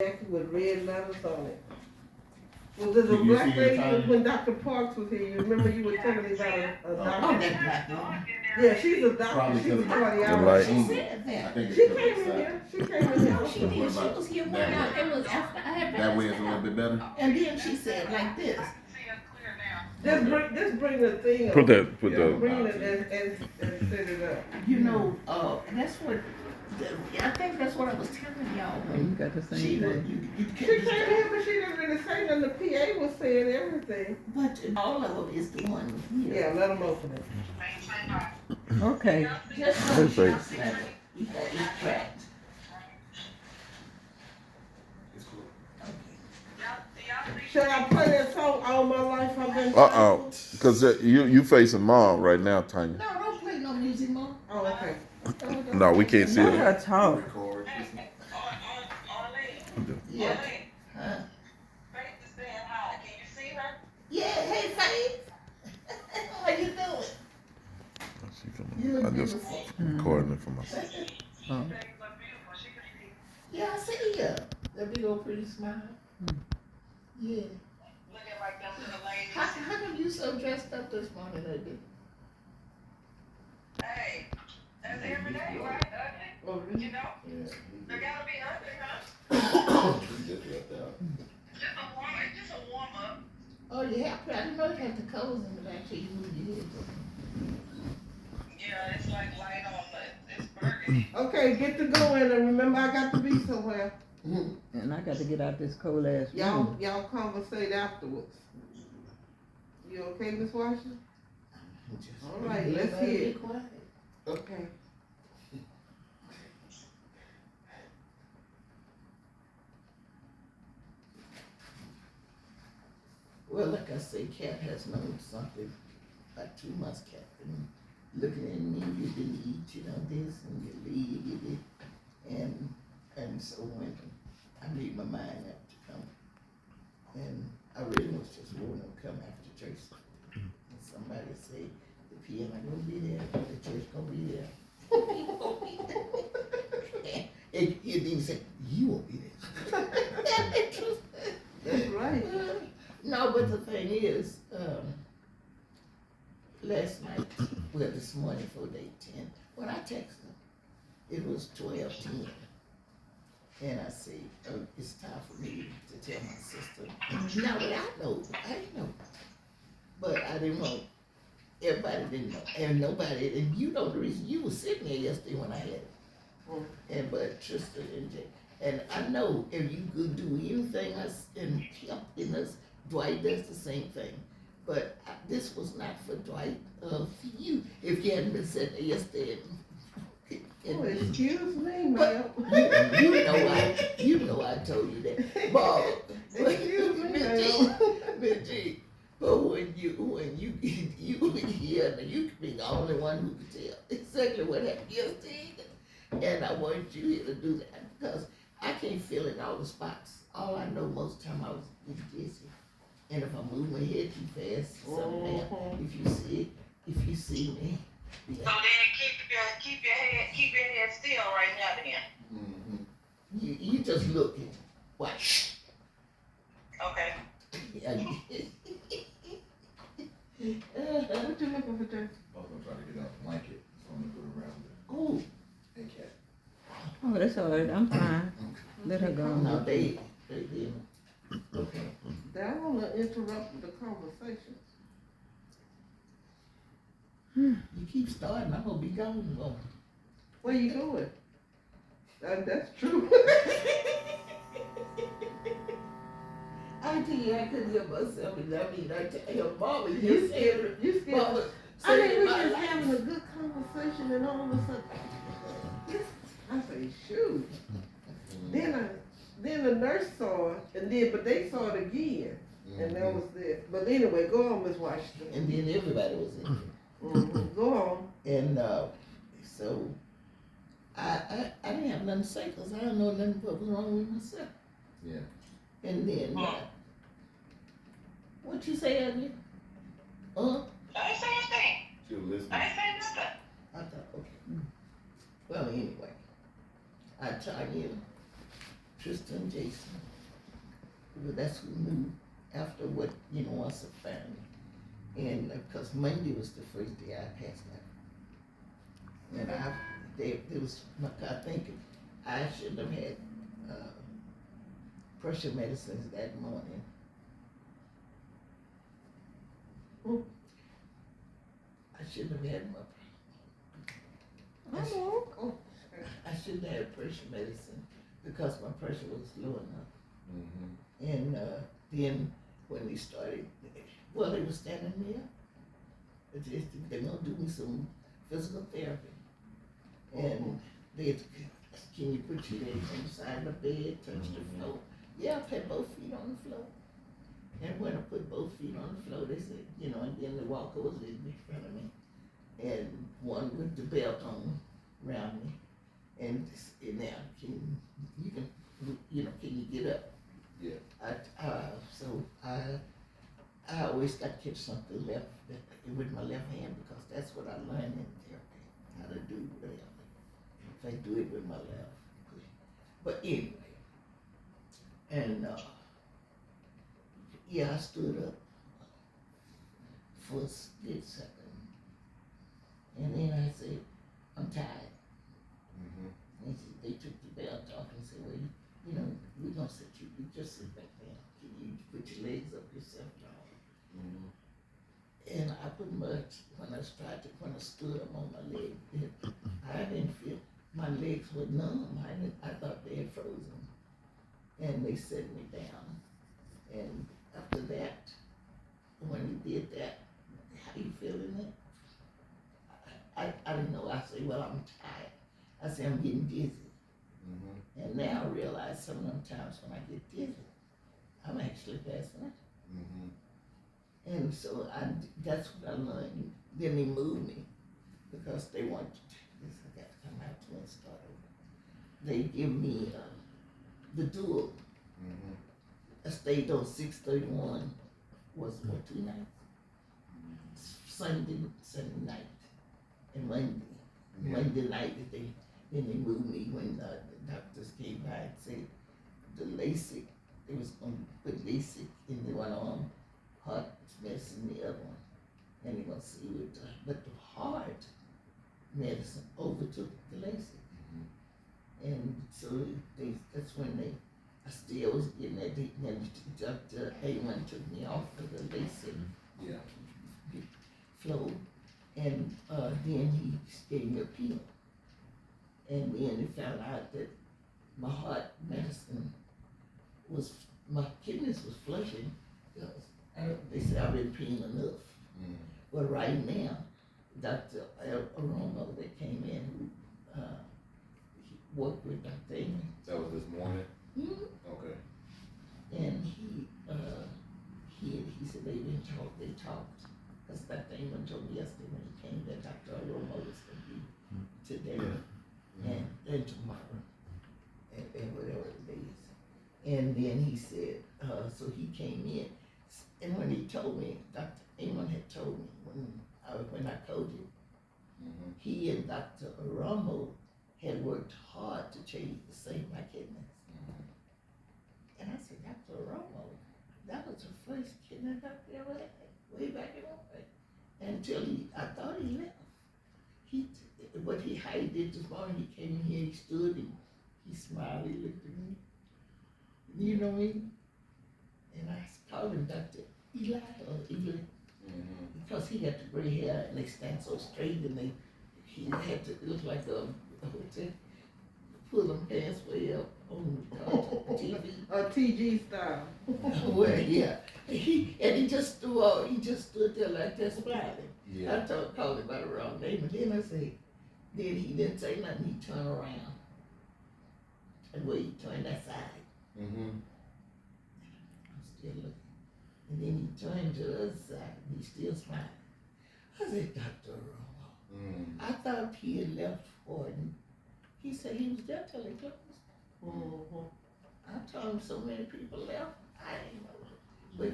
with red letters on it. Was it a black lady when Dr. Parks was here? You remember you were telling me about a doctor? Oh, that black woman. Yeah, she's a doctor. She's a cardiologist. She said that. She came in here. She came in here. No, she did. She was here when it was after I had That way it's a little bit better. And then she said like this. Just bring the thing up. Put Bring the. it and set it up. You know, that's what. I think that's what I was telling y'all. You got the same She thing. She came here, but she didn't really say nothing. The PA was saying everything. But all of them is the one here. Yeah, let them open it. Okay. Just That's so right. it's tracked. Should I play that song All My Life I've Been Because you facing mom right now, Tanya. No, don't play no music, Mom. Oh, okay. No, we can't see Let it. her talk. Yeah. Huh? Yeah, hey, Faith. How you doing? You look I just beautiful. recording it for myself. Oh. Yeah, I see ya. That big old pretty smile. Yeah. How come you so dressed up this morning, Ugly? Hey, that's every day, right? Ugly. You know? They gotta be ugly, huh? Just a warm up. Oh, you have to. I didn't know you had the colors in the back so you move your head. Yeah, it's like light on, but it's burgundy. Okay, get to going, and remember I got to be somewhere. And I got to get out this cold ass room. Y'all conversate afterwards. You okay, Miss Washington? All right, let's hear it. Quiet. Okay. Well, like I say, Cat has known something like 2 months, Cat. And looking at me, you didn't eat, you know, this, and you leave, you did. And so when I made my mind up to come, and I really was just wanting to come after church. And somebody say, the piano gonna be there, the church gonna be there. You won't be there. And he didn't even say, you won't be there. That's right. No, but the thing is, last night, well, this morning for day 10, when I texted him, it was 12:10. And I said, it's time for me to tell my sister. Now that I know, but I didn't know. Everybody didn't know, and nobody, and you know the reason, you were sitting there yesterday when I had it. And but Tristan and Jay, and I know if you could do anything else and help in us, Dwight does the same thing. But this was not for Dwight, for you. If you hadn't been sitting there yesterday. Oh, excuse me, But ma'am. you know I told you that. Bob, Excuse me, Miss G, but when you here, you can be the only one who can tell exactly what happened yesterday. And I want you here to do that because I can't feel in all the spots. All I know most of the time I was dizzy. And if I move my head too fast, something if you see me. So then keep your head still right now then. You just looking. Watch. Okay. Yeah. What you looking for, Jay? I was gonna try to get out the blanket, so I'm gonna put it around it. Oh, Hey, cat. Oh, that's all right. I'm fine. Let her go. no, they didn't. Okay. I don't want to interrupt the conversation. You keep starting, I'm gonna be gone. Well, Where you going? That's true. I tell you, I couldn't help myself. I mean, I tell your mama, You scared. You scared. Mama, I think saved we my just life. having a good conversation, and all of a sudden, I say, shoot. Then the nurse saw it, but they saw it again, and that was it. But anyway, go on, Miss Washington. And then everybody was in here. Go on. And so I didn't have nothing to say because I don't know nothing what was wrong with myself. Yeah. And then, what you say, Ugly? I ain't say anything. She was listening. I ain't say nothing. I thought, okay. Well, anyway, I tell you, Tristan Jason. Well, that's who knew after what, once I found it. And, cause Monday was the first day I passed out. And there was, I think I shouldn't have had, pressure medicines that morning. I shouldn't have had I know. I shouldn't have had pressure medicine because my pressure was low enough. Mm-hmm. And then when we started, well, they were standing me up. They're gonna do me some physical therapy. And they, can you put your legs on the side of the bed, touch the floor? Yeah, I put both feet on the floor. And when I put both feet on the floor, they said, and then the walker was in front of me. And one with the belt on around me. And now, can you get up? Yeah. So I always got to catch something left with my left hand because that's what I learned in therapy, how to do whatever. If I do it with my left. But anyway, and yeah, I stood up for a split second. And then I said, I'm tired. Mm-hmm. And they took the belt off and said, well, we're gonna sit you just sit back there. Can you put your legs up yourself, John? Mm-hmm. And I pretty much, when I stood up on my leg, I didn't feel, my legs were numb. I thought they had frozen. And they set me down. And after that, when he did that, how you feeling it? I didn't know. I said, well, I'm tired. I said, I'm getting dizzy. Mm-hmm. And now I realize some of them times when I get dizzy, I'm actually passing out. Mm-hmm. And so that's what I learned. Then they moved me because they want this. I got to come out to and start over. They give me the dual. Mm-hmm. I stayed on 631. Was what, 2 nights? Sunday night and Monday. Yeah. Monday night then they moved me when the doctors came by and said the LASIK, they was gonna put LASIK in the one arm, heart medicine in the other one. And they gonna see what but the heart medicine overtook the LASIK. Mm-hmm. And so that's when I still was getting that, then Dr. Heyman took me off of the LASIK Yeah. flow, and then he gave me a pill. And then they found out that my heart medicine my kidneys was flushing. They said I've been peeing enough. Mm-hmm. But right now, Dr. Aromo that came in, who he worked with Dr. Amy. That was this morning? Mm-hmm. Okay. And he said they talked. Because Dr. Amy told me yesterday when he came that Dr. Aromo was going to be today. Yeah. And tomorrow, and whatever it is. And then he said, so he came in, and when he told me, Dr. Amon had told me when I told you, Mm-hmm. he and Dr. Aramo had worked hard to change the same my kidneys. Mm-hmm. And I said, Dr. Aramo, that was the first kidney doctor ever had, way back in Hawaii. Until I thought he left. How he did this morning, he came in here, he stood and he smiled, he looked at me. You know me? And I called him Dr. Eli or Eli, Mm-hmm. because he had the gray hair and they stand so straight and he had to look like pull them pants way up on TV. TG style. Well, yeah. He just stood there like that smiling. Yeah. I called him by the wrong name, and then then he didn't say nothing, he turned around. And where he turned that side. Mm-hmm. I'm still looking. And then he turned to the other side, and he still smiling. I said, Dr. Romo, Mm-hmm. I thought he had left Forden. He said he was there till he closed. Mm-hmm. I told him so many people left, I didn't know. But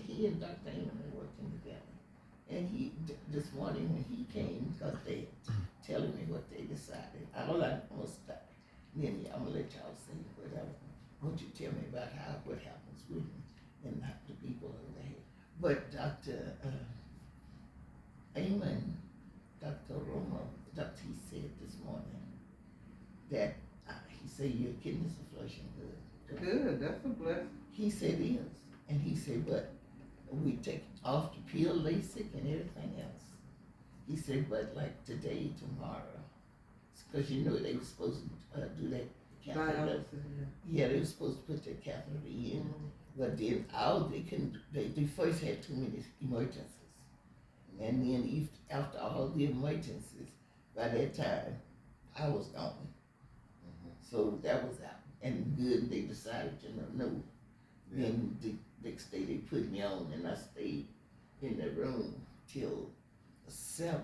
he and Dr. Amon are working together. And this morning when he came, because they telling me what they decided, all I know is that then I'm gonna let y'all say whatever. Won't you tell me about what happens with me and the people over there? But Dr. Amon, Dr. Romo, he said this morning that he said your kidneys are flushing good. Good, that's a blessing. He said it is, and he said, but we take off the pill, LASIK, and everything else. He said, but like today, tomorrow, because you know they were supposed to do that catheter. Dialysis, Yeah, they were supposed to put that catheter in, but then they first had too many emergencies. And then after all the emergencies, by that time, I was gone. So that was out. And good, they decided, no. Yeah. Then the next day they put me on and I stayed in the room till 7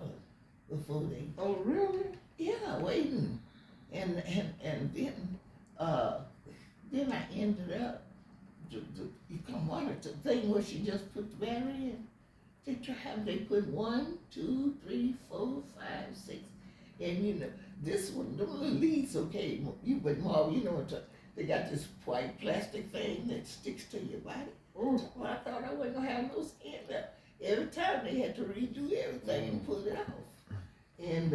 before they. Oh, really? Yeah, waiting. And then I ended up, you come monitor the thing where she just put the battery in. They put 1, 2, 3, 4, 5, 6, and you know, this one, the little leads, okay, but Marv, you know what, they got this white plastic thing that sticks to your body. Well, I thought I wasn't gonna have no skin left. Every time they had to redo everything and pull it off. And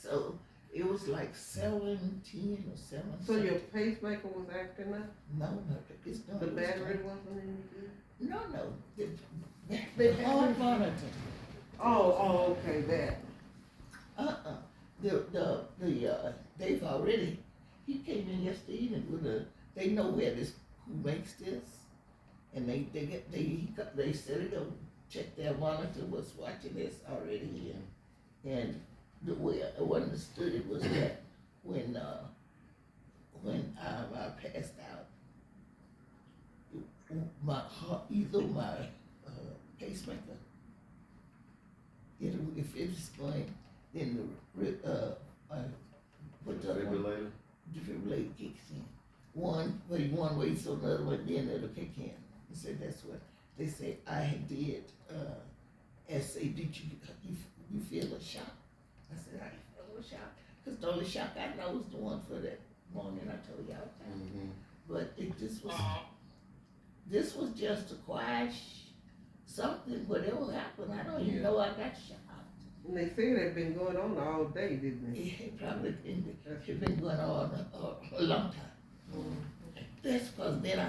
so it was like 17 or 7. So your pacemaker was acting up? No, it's not. The battery wasn't any good? No, the heart monitor. Oh, okay, that. They've already, he came in yesterday evening with they know who makes this, and they said it over, check their monitor, was watching this already, and the way I understood it was that when I passed out, my heart, either my pacemaker, if it's going, then Defibrillator? Defibrillator kicks in. One way, so another way, then it'll kick in. He said that's what they say. I did. Say, did you feel a shock? I said I feel a shock because the only shock I know was the one for that morning I told y'all about. But this was just a quiet something. Whatever happened, I don't even know I got shocked. And they said it had been going on all day, didn't they? It probably been going on a long time. That's because then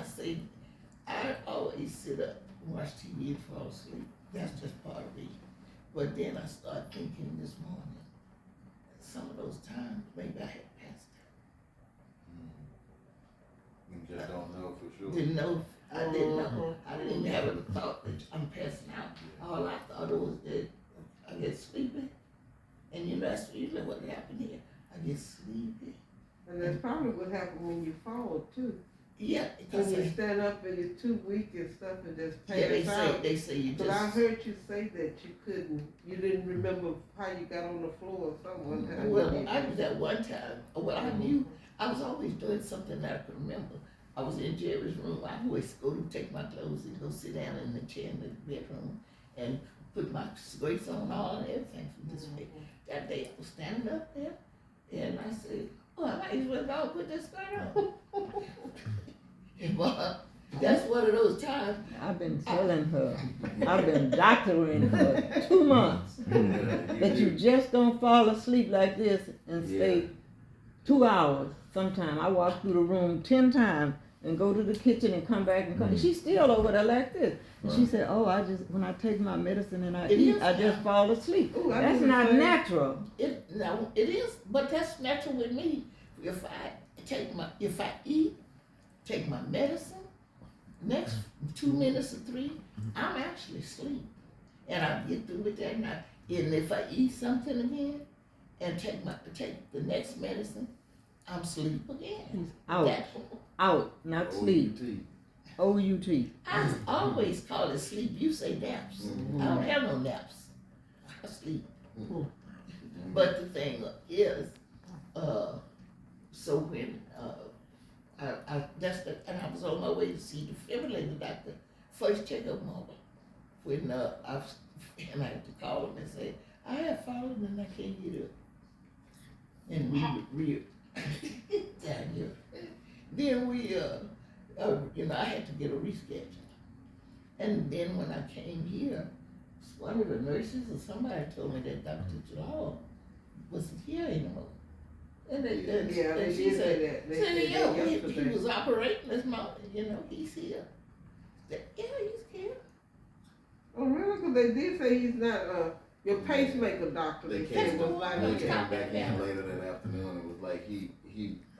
I always sit up and watch TV and fall asleep. That's just part of me. But then I start thinking this morning, some of those times maybe I had passed out. You just don't know for sure. Didn't know. I didn't know. I didn't even have a thought that I'm passing out. All I thought was that I get sleepy. And you know, that's usually what happened here. I get sleepy. And that's probably what happened when you fall too. Yeah, because when you stand up and you're too weak and stuff and just pass out. they say you just. But I heard you say that you didn't remember how you got on the floor or something. Well, I was at one time. Well, I knew I was always doing something that I could remember. I was in Jerry's room. I always go to take my clothes and go sit down in the chair in the bedroom and put my skirts on all and everything from this way. That day I was standing up there and I said, oh, I might as well go put this skirt on. And that's one of those times. I've been telling her, I've been doctoring her 2 months that you just don't fall asleep like this and stay 2 hours. Sometime I walk through the room 10 times and go to the kitchen and come back and come. She's still over there like this. And she said, oh, when I take my medicine and I eat, I just fall asleep. Ooh, that's not natural. It is, but that's natural with me. If I eat, take my medicine, next 2 minutes or 3, I'm actually asleep. And I get through with that. And if I eat something again and take the next medicine, I'm asleep again. He's out, not sleep. O-U-T. I always call it sleep. You say naps. I don't have no naps. I sleep. But the thing is, so when and I was on my way to see the defibrillator doctor, first checkup moment, when I had to call him and say, I have fallen and I can't get up. And Down here. Then we, you know, I had to get a reschedule. And then when I came here, one of the nurses or somebody told me that Dr. Jalal wasn't here anymore. And Yeah, they and she did say said, that. They said, said yeah, that he yesterday. was operating this morning, you know, he's here. Said, yeah, he's here. Oh, really? Cause they did say he's not, your pacemaker doctor. They They said came, was not they That's here. came back in Yeah. later that afternoon, it was like he,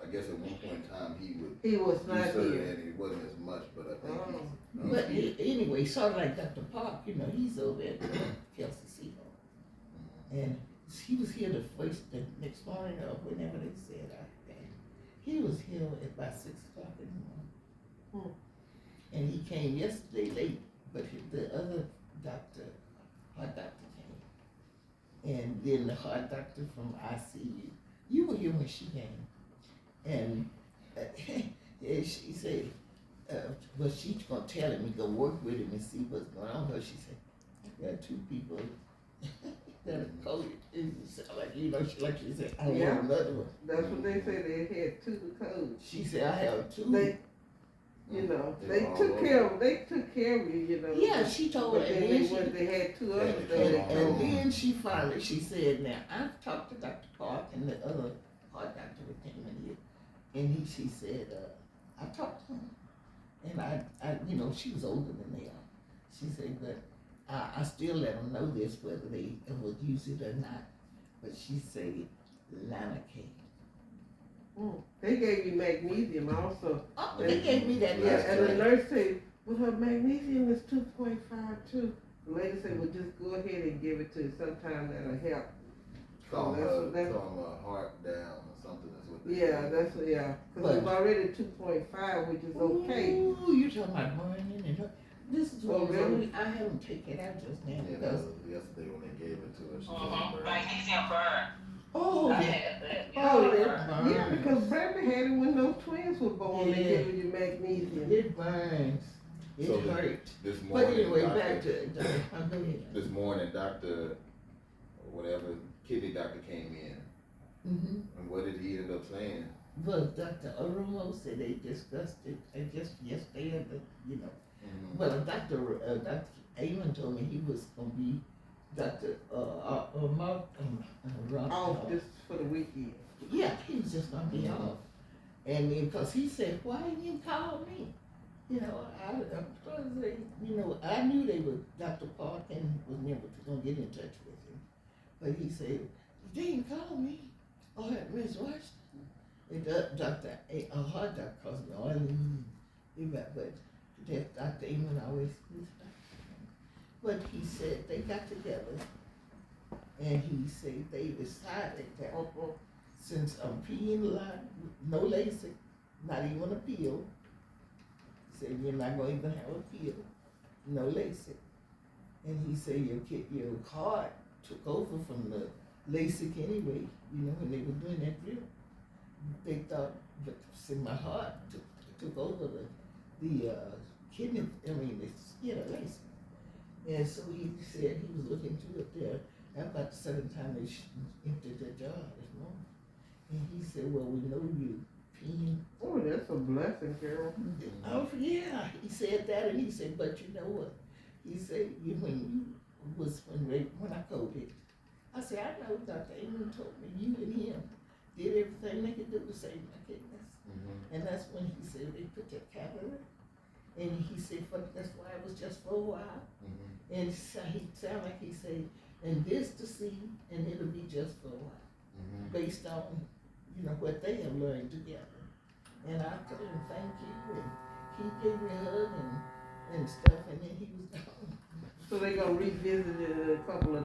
I guess at one point in time, he would, He was he not served here. and it wasn't as much, but I think Oh. he's. But anyway, sort of like Dr. Park, you know, he's over at Kelsey Seagull. And he was here the next morning or whenever they said he was here at about 6 o'clock in the morning. And he came yesterday late, but the other doctor, heart doctor came. And then the heart doctor from ICU, you were here when she came. And and she said, well, she's gonna tell him, go work with him and see what's going on. But she said, I got 2 people that are COVID. And it sound like, you know, like she said, I Yeah. want another one. That's what they said. They had 2 codes. She said, I have 2. They, you know, They they all took over. care of you, you know. Yeah, she told her, But and then then they she, went, they had 2 Yeah, others they there. told her. and then she finally, she said, now, I've talked to Dr. Park and the other heart doctor that came in here, and she said, I talked to him, and I, you know, she was older than they are. She said, but I still let them know this, whether they ever use it or not. But she said, Lanacaine. They gave you magnesium also. Oh, they gave me that Yeah, and the yesterday. nurse said, well, her magnesium is 2.52. The lady said, well, just go ahead and give it to you. Sometime that'll help. Calm That's her, what that- calm her heart down or something, that's what they. Yeah, said. that's, yeah. Cause it's already 2.5, which is okay. Ooh, you talking about burning and her. This is Oh, what really? I haven't taken it out just now Yeah, that because, was yesterday when they gave it to her, she Uh-huh. was burned. Magnesium burn. oh, I yeah. had that. Oh, Yeah. it burns. Yeah, because Bradley had it when those twins were born. They Yeah. gave you magnesium. It burns. It So the- hurts. This But morning, anyway, doctor, back to, go ahead. this morning, doctor, or whatever, kidney doctor came in, Mm-hmm. and what did he end up saying? But Dr. Oromo said they discussed it, I guess yesterday, at the, you know. Well, Dr. Amon told me he was gonna be Dr. Mark, Off just for the weekend. yeah, he was just gonna be off. And then, cause he said, why didn't you call me? You know, I'm trying to say, you know, I knew they were, Dr. Park and was never gonna get in touch with him. But he said, they didn't call me. Oh, Miss Washington. And Dr. Hard Doctor calls me Arlene. But that Dr. Amon always was But he said they got together and he said they decided that since I'm peeing a lot, no LASIK, not even a pill. He said you're not going to even have a pill, no LASIK. And he said your heart took over from the LASIK anyway. You know when they were doing that drill, they thought that see, my heart took over the kidney. I mean the skin of LASIK. And so he said he was looking into it there. About the 7th time they emptied their jar this morning. And he said, well, we know you peeing. Oh, that's a blessing, Carol. Oh, yeah. He said that, and he said, but you know what? He said, when I coded, I said, I know Dr. Amon told me you and him did everything they could do to save my kidneys. And that's when he said they put that catheter. And he said, that's why it was just for a while. And so he sounded like he said, and this to see, and it'll be just for a while, based on, you know, what they have learned together. And I told him, thank you, and he gave me a hug and stuff, and then he was gone. So they're gonna revisit it in a couple of